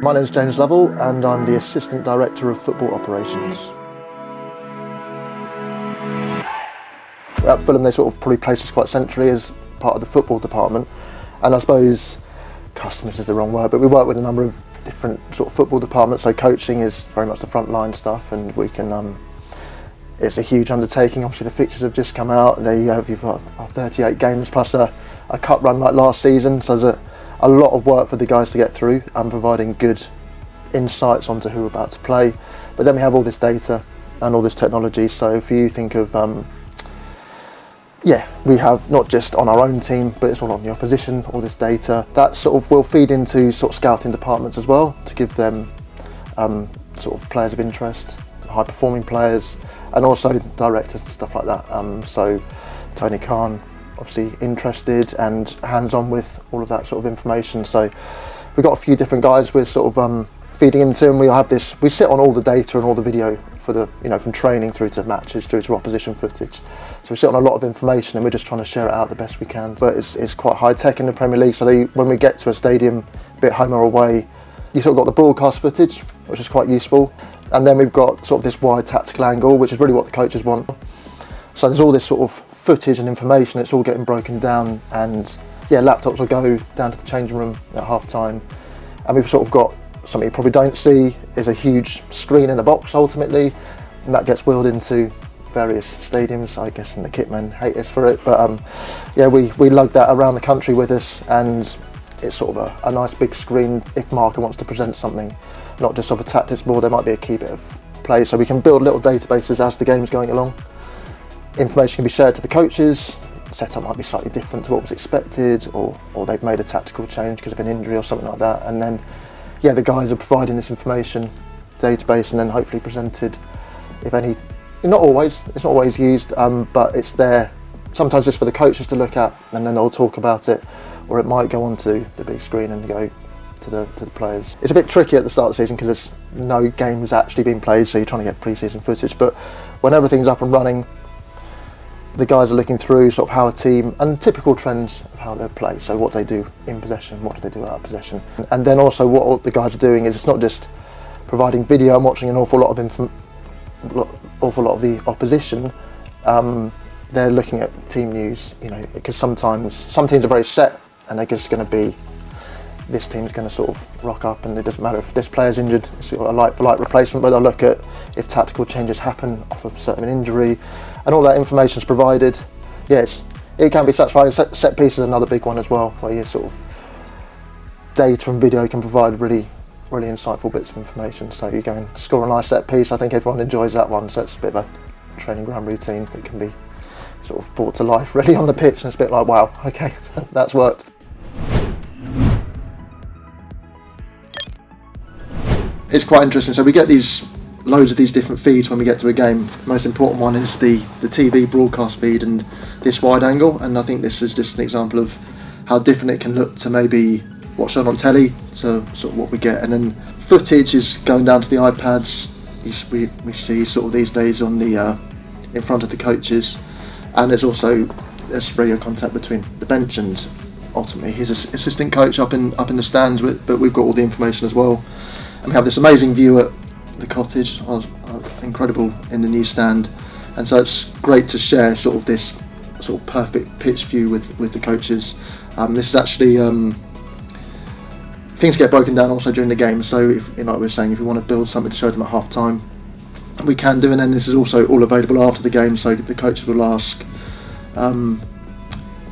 My name is James Lovell and I'm the Assistant Director of Football Operations. At Fulham they sort of probably place us quite centrally as part of the football department, and I suppose customers is the wrong word, but we work with a number of different sort of football departments, so coaching is very much the front line stuff, and we can it's a huge undertaking. Obviously the fixtures have just come out, you've got 38 games plus a cup run like last season, so there's a lot of work for the guys to get through and providing good insights onto who we're about to play. But then we have all this data and all this technology, so if you think of we have not just on our own team, but it's all on the opposition, all this data that sort of will feed into sort of scouting departments as well, to give them sort of players of interest, high performing players, and also directors and stuff like that. So Tony Khan obviously interested and hands-on with all of that sort of information. So we've got a few different guys we're sort of feeding into, and we sit on all the data and all the video for the, from training through to matches, through to opposition footage. So we sit on a lot of information and we're just trying to share it out the best we can. But it's quite high tech in the Premier League, so when we get to a stadium, be it home or away, you sort of got the broadcast footage, which is quite useful. And then we've got sort of this wide tactical angle, which is really what the coaches want. So there's all this sort of footage and information, it's all getting broken down, and laptops will go down to the changing room at half time, and we've sort of got something you probably don't see is a huge screen in a box ultimately, and that gets wheeled into various stadiums, I guess, and the kitmen hate us for it, but we lug that around the country with us, and it's sort of a nice big screen if Marker wants to present something, not just sort of a tactics board, there might be a key bit of play, so we can build little databases as the game's going along. Information can be shared to the coaches, setup might be slightly different to what was expected, or they've made a tactical change because of an injury or something like that, and then the guys are providing this information database and then hopefully presented, if any, it's not always used, but it's there sometimes just for the coaches to look at, and then they'll talk about it, or it might go onto the big screen and go to the players. It's a bit tricky at the start of the season because there's no games actually being played, so you're trying to get pre-season footage, but when everything's up and running, the guys are looking through sort of how a team and typical trends of how they play, so what they do in possession, what do they do out of possession, and then also what the guys are doing is it's not just providing video and watching an awful lot of the opposition. They're looking at team news, because sometimes some teams are very set and they're just going to be, this team's going to sort of rock up and it doesn't matter if this player's injured, it's sort of a like for like replacement, but they'll look at if tactical changes happen off of a certain injury, and all that information is provided. Yes, it can be satisfying. Set piece is another big one as well, where you sort of data and video can provide really insightful bits of information. So you go and score a nice set piece, I think everyone enjoys that one, so it's a bit of a training ground routine that can be sort of brought to life really on the pitch, and it's a bit like, wow, okay, that's worked. It's quite interesting, so we get loads of these different feeds when we get to a game. The most important one is the TV broadcast feed and this wide angle, and I think this is just an example of how different it can look to maybe what's shown on telly to sort of what we get, and then footage is going down to the iPads. We see sort of these days on the in front of the coaches, and there's radio contact between the bench and ultimately his assistant coach up in the stands, but we've got all the information as well. And we have this amazing view at the Cottage, incredible in the new stand, and so it's great to share sort of this sort of perfect pitch view with the coaches. This is actually things get broken down also during the game, so if, like we were saying, if we want to build something to show them at half time, we can do, and then this is also all available after the game, so the coaches will ask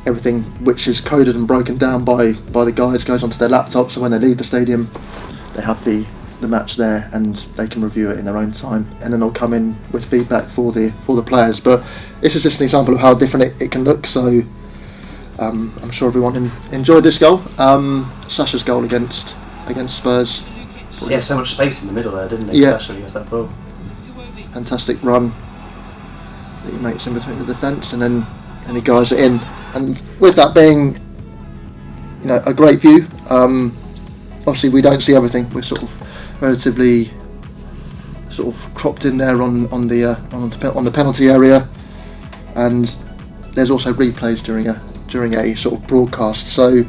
everything which is coded and broken down by the guys goes onto their laptop, so when they leave the stadium they have the match there and they can review it in their own time, and then they'll come in with feedback for the players. But this is just an example of how different it can look, so I'm sure everyone enjoyed this goal. Sasha's goal against Spurs. He had so much space in the middle there, didn't he? Yeah. Sasha against that ball. Fantastic run that he makes in between the defence, and then he guides it in. And with that being, a great view. Obviously, we don't see everything. We're sort of relatively sort of cropped in there on the penalty area, and there's also replays during a sort of broadcast. So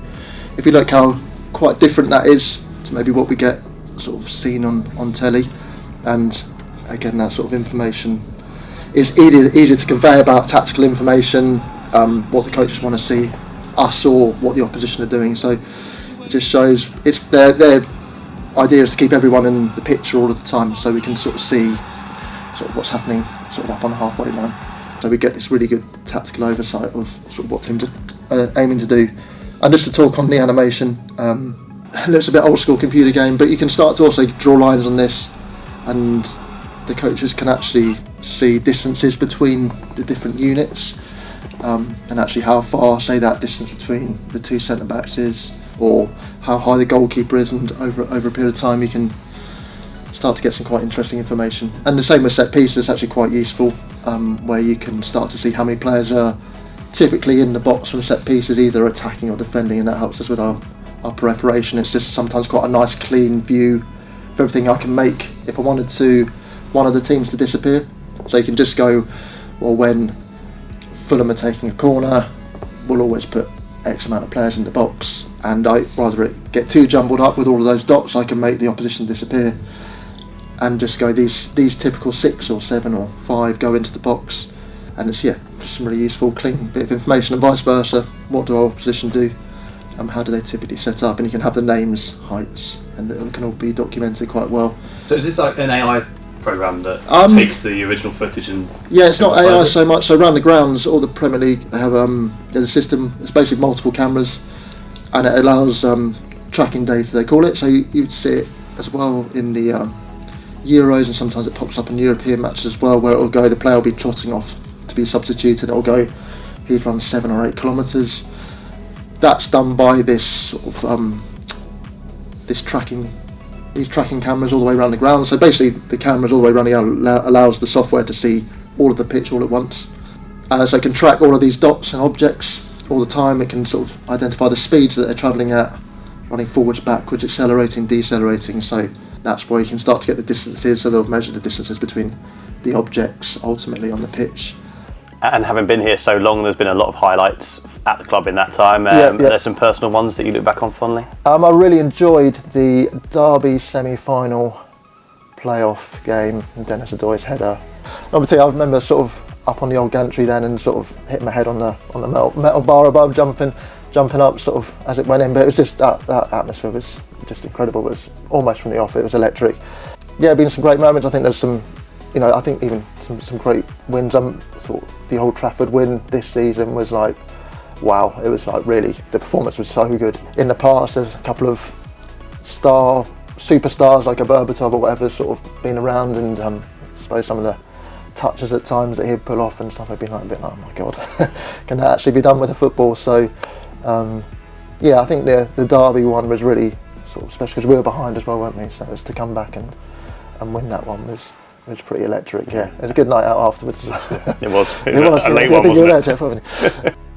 if you look how quite different that is to maybe what we get sort of seen on telly, and again that sort of information is easier to convey about tactical information, what the coaches want to see us or what the opposition are doing. So it just shows it's their idea is to keep everyone in the picture all of the time, so we can sort of see sort of what's happening sort of up on the halfway line. So we get this really good tactical oversight of sort of what teams are aiming to do. And just to talk on the animation, it looks a bit old school computer game, but you can start to also draw lines on this, and the coaches can actually see distances between the different units, and actually how far, say, that distance between the two centre backs is, or how high the goalkeeper is, and over a period of time you can start to get some quite interesting information. And the same with set pieces, it's actually quite useful, where you can start to see how many players are typically in the box from set pieces, either attacking or defending, and that helps us with our preparation. It's just sometimes quite a nice clean view of everything I can make if I wanted one of the teams to disappear. So you can just go, well, when Fulham are taking a corner, we'll always put X amount of players in the box, and rather it get too jumbled up with all of those dots, I can make the opposition disappear and just go these typical 6 or 7 or 5 go into the box, and it's just some really useful clean bit of information, and vice versa. What do our opposition do? How do they typically set up? And you can have the names, heights, and it can all be documented quite well. So is this like an AI program that takes the original footage and... Yeah, it's not AI so much. So around the grounds, all the Premier League, they have there's a system. It's basically multiple cameras, and it allows tracking data, they call it. So you see it as well in the Euros, and sometimes it pops up in European matches as well, where it will go, the player will be trotting off to be substituted, it will go, he'd run 7 or 8 kilometres. That's done by this sort of these tracking cameras all the way around the ground. So basically the cameras all the way around the ground allows the software to see all of the pitch all at once. So it can track all of these dots and objects all the time. It can sort of identify the speeds that they're travelling at, running forwards, backwards, accelerating, decelerating. So that's where you can start to get the distances. So they'll measure the distances between the objects ultimately on the pitch. And having been here so long, there's been a lot of highlights at the club in that time. There's some personal ones that you look back on fondly? I really enjoyed the Derby semi-final playoff game, Dennis Adoy's header. Obviously I remember sort of up on the old gantry then and sort of hitting my head on the metal bar above, jumping up sort of as it went in, but it was just that atmosphere was just incredible. It was almost from the off, it was electric. Yeah, been some great moments. I think there's some, I think even some great wins. I thought the Old Trafford win this season was like, wow, it was like really, the performance was so good. In the past, there's a couple of superstars like a Berbatov or whatever sort of been around, and I suppose some of the touches at times that he'd pull off and stuff, I'd be like a bit like, oh my God, can that actually be done with a football? So yeah, I think the Derby one was really sort of special because we were behind as well, weren't we? So it was to come back and win that one was pretty electric. Yeah, it was a good night out afterwards as well. It was. It was. A late I one, think you were there, wasn't it? Jeff, weren't you?